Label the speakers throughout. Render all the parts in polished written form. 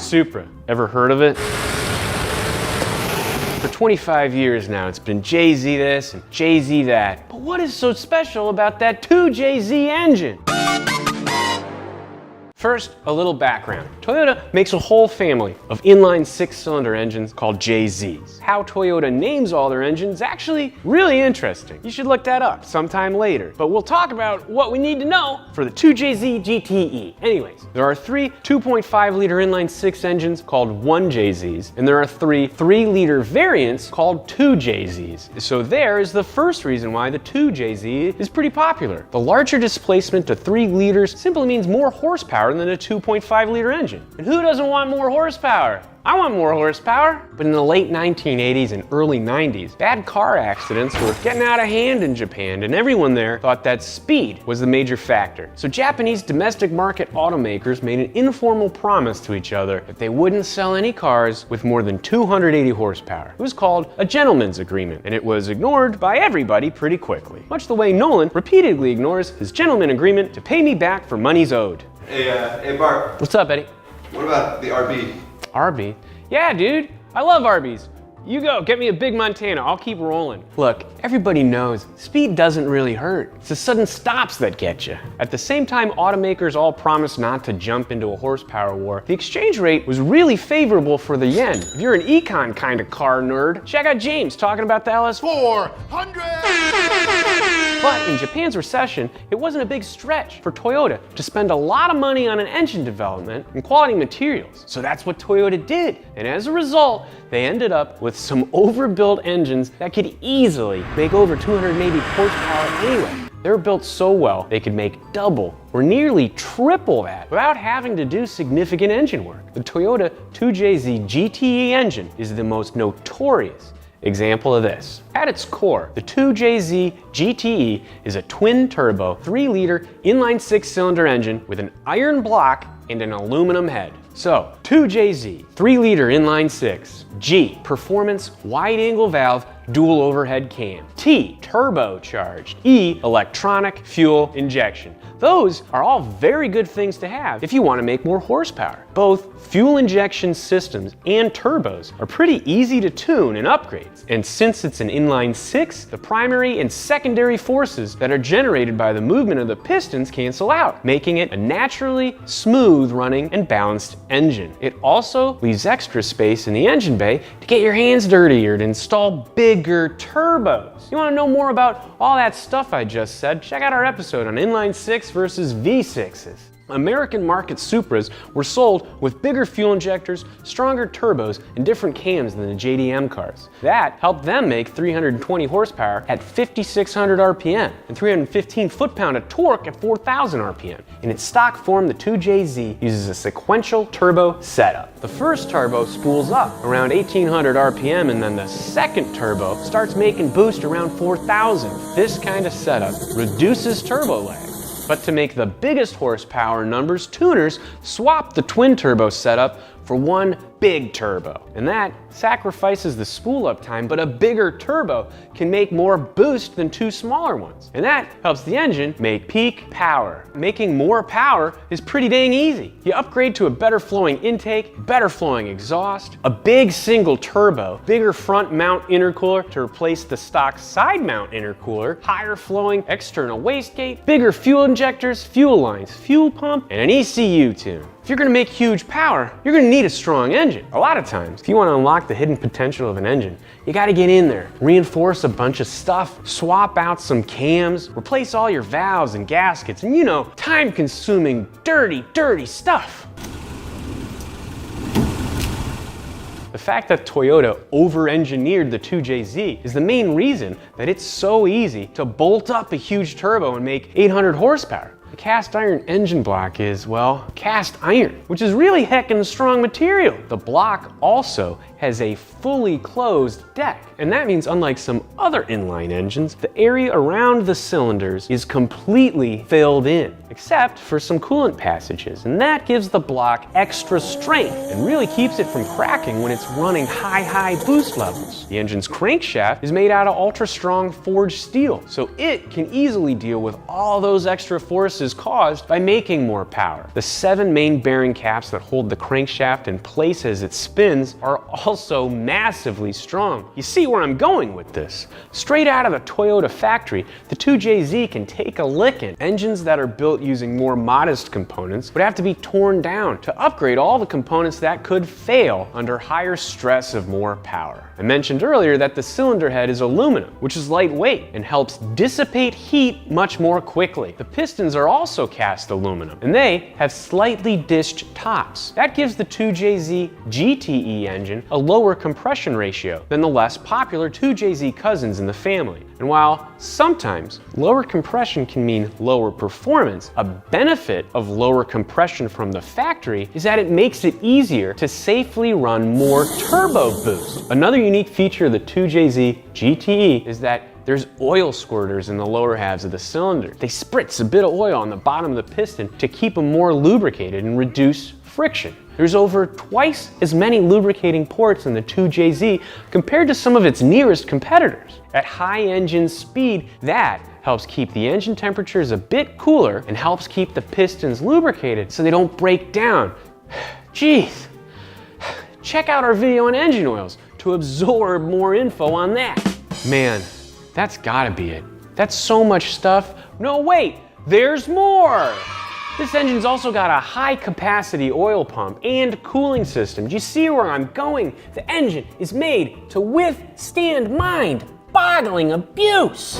Speaker 1: Supra. Ever heard of it? For 25 years now, it's been JZ this and JZ that. But what is so special about that 2JZ engine? First, a little background. Toyota makes a whole family of inline 6-cylinder engines called JZs. How Toyota names all their engines is actually really interesting. You should look that up sometime later. But we'll talk about what we need to know for the 2jzgte. Anyways, there are 3 2.5-liter inline 6 engines called 1jzs, and there are 3 3-liter variants called 2jzs. So there is the first reason why the 2jz is pretty popular. The larger displacement to 3 liters simply means more horsepower than a 2.5-liter engine. And who doesn't want more horsepower? I want more horsepower. But in the late 1980s and early 90s, bad car accidents were getting out of hand in Japan, and everyone there thought that speed was the major factor. So Japanese domestic market automakers made an informal promise to each other that they wouldn't sell any cars with more than 280 horsepower. It was called a gentleman's agreement, and it was ignored by everybody pretty quickly. Much the way Nolan repeatedly ignores his gentleman agreement to pay me back for monies owed.
Speaker 2: Hey Bart.
Speaker 1: What's up, Eddie?
Speaker 2: What about the RB?
Speaker 1: RB? Yeah, dude. I love Arby's. You go, get me a big Montana, I'll keep rolling. Look, everybody knows speed doesn't really hurt. It's the sudden stops that get you. At the same time automakers all promised not to jump into a horsepower war, the exchange rate was really favorable for the yen. If you're an econ kind of car nerd, check out James talking about the LS400. But in Japan's recession, it wasn't a big stretch for Toyota to spend a lot of money on an engine development and quality materials. So that's what Toyota did. And as a result, they ended up with some overbuilt engines that could easily make over 280 horsepower anyway. They were built so well, they could make double or nearly triple that without having to do significant engine work. The Toyota 2jzgte engine is the most notorious example of this. At its core, the 2jzgte is a twin-turbo, 3-liter inline 6-cylinder engine with an iron block and an aluminum head. So, 2JZ, 3-liter inline 6, G, performance wide-angle valve, dual overhead cam, T, turbocharged, E, electronic fuel injection. Those are all very good things to have if you want to make more horsepower. Both fuel injection systems and turbos are pretty easy to tune and upgrade. And since it's an inline 6, the primary and secondary forces that are generated by the movement of the pistons cancel out, making it a naturally smooth running and balanced engine. It also leaves extra space in the engine bay to get your hands dirtier to install bigger turbos. You want to know more about all that stuff I just said? Check out our episode on inline 6 versus V6s. American market Supras were sold with bigger fuel injectors, stronger turbos, and different cams than the JDM cars. That helped them make 320 horsepower at 5,600 RPM and 315 foot-pound of torque at 4,000 RPM. In its stock form, the 2JZ uses a sequential turbo setup. The first turbo spools up around 1,800 RPM, and then the second turbo starts making boost around 4,000. This kind of setup reduces turbo lag. But to make the biggest horsepower numbers, tuners swap the twin turbo setup for one big turbo. And that sacrifices the spool up time, but a bigger turbo can make more boost than 2 smaller ones. And that helps the engine make peak power. Making more power is pretty dang easy. You upgrade to a better flowing intake, better flowing exhaust, a big single turbo, bigger front mount intercooler to replace the stock side mount intercooler, higher flowing external wastegate, bigger fuel injectors, fuel lines, fuel pump, and an ECU tune. If you're gonna make huge power, you're gonna need a strong engine. A lot of times, if you wanna unlock the hidden potential of an engine, you gotta get in there, reinforce a bunch of stuff, swap out some cams, replace all your valves and gaskets, and time-consuming, dirty stuff. The fact that Toyota over-engineered the 2JZ is the main reason that it's so easy to bolt up a huge turbo and make 800 horsepower. The cast iron engine block is, well, cast iron, which is really heckin' strong material. The block also has a fully closed deck, and that means unlike some other inline engines, the area around the cylinders is completely filled in. except for some coolant passages, and that gives the block extra strength and really keeps it from cracking when it's running high boost levels. The engine's crankshaft is made out of ultra-strong forged steel, so it can easily deal with all those extra forces caused by making more power. The 7 main bearing caps that hold the crankshaft in place as it spins are also massively strong. You see where I'm going with this? Straight out of the Toyota factory, the 2jz can take a licking. Engines that are built using more modest components would have to be torn down to upgrade all the components that could fail under higher stress of more power. I mentioned earlier that the cylinder head is aluminum, which is lightweight and helps dissipate heat much more quickly. The pistons are also cast aluminum, and they have slightly dished tops. That gives the 2jzgte engine a lower compression ratio than the less popular 2jz cousins in the family. And while sometimes lower compression can mean lower performance, a benefit of lower compression from the factory is that it makes it easier to safely run more turbo boost. Another unique feature of the 2jzgte is that there's oil squirters in the lower halves of the cylinder. They spritz a bit of oil on the bottom of the piston to keep them more lubricated and reduce friction. There's over twice as many lubricating ports in the 2jz compared to some of its nearest competitors. At high engine speed, that helps keep the engine temperatures a bit cooler and helps keep the pistons lubricated so they don't break down. Jeez. Check out our video on engine oils to absorb more info on that. Man, that's gotta be it. That's so much stuff. No, wait, there's more. This engine's also got a high capacity oil pump and cooling system. Do you see where I'm going? The engine is made to withstand mind-boggling abuse.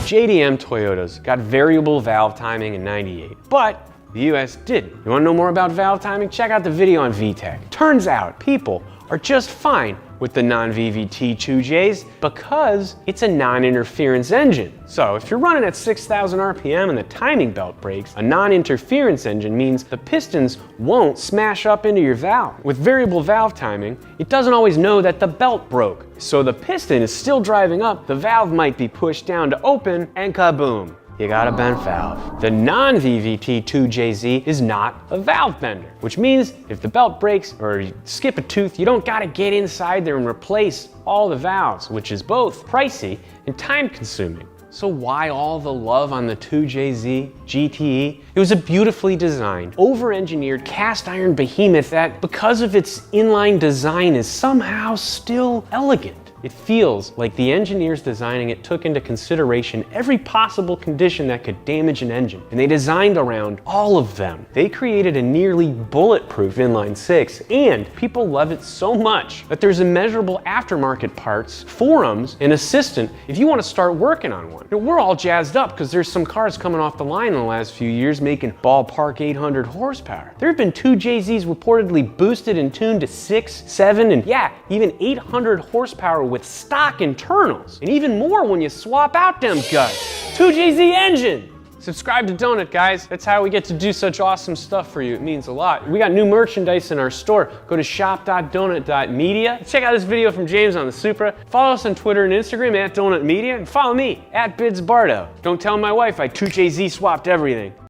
Speaker 1: JDM Toyotas got variable valve timing in '98, but the US didn't. You wanna know more about valve timing? Check out the video on VTEC. Turns out people are just fine with the non-VVT 2Js because it's a non-interference engine. So if you're running at 6,000 RPM and the timing belt breaks, a non-interference engine means the pistons won't smash up into your valve. With variable valve timing, it doesn't always know that the belt broke. So the piston is still driving up, the valve might be pushed down to open, and kaboom. You got a bent valve. The non-VVT 2jz is not a valve bender, which means if the belt breaks or you skip a tooth, you don't gotta get inside there and replace all the valves, which is both pricey and time consuming. So why all the love on the 2jzgte? It was a beautifully designed, over-engineered cast iron behemoth that, because of its inline design, is somehow still elegant. It feels like the engineers designing it took into consideration every possible condition that could damage an engine, and they designed around all of them. They created a nearly bulletproof inline six, and people love it so much that there's immeasurable aftermarket parts, forums, and assistant if you want to start working on one. Now, we're all jazzed up because there's some cars coming off the line in the last few years making ballpark 800 horsepower. There have been 2jzs reportedly boosted and tuned to 6, 7, and yeah, even 800 horsepower with stock internals, and even more when you swap out them guts. 2jz engine! Subscribe to Donut, guys. That's how we get to do such awesome stuff for you. It means a lot. We got new merchandise in our store. Go to shop.donut.media. Check out this video from James on the Supra. Follow us on Twitter and Instagram @DonutMedia, and follow me @BidsBardo. Don't tell my wife I 2jz swapped everything.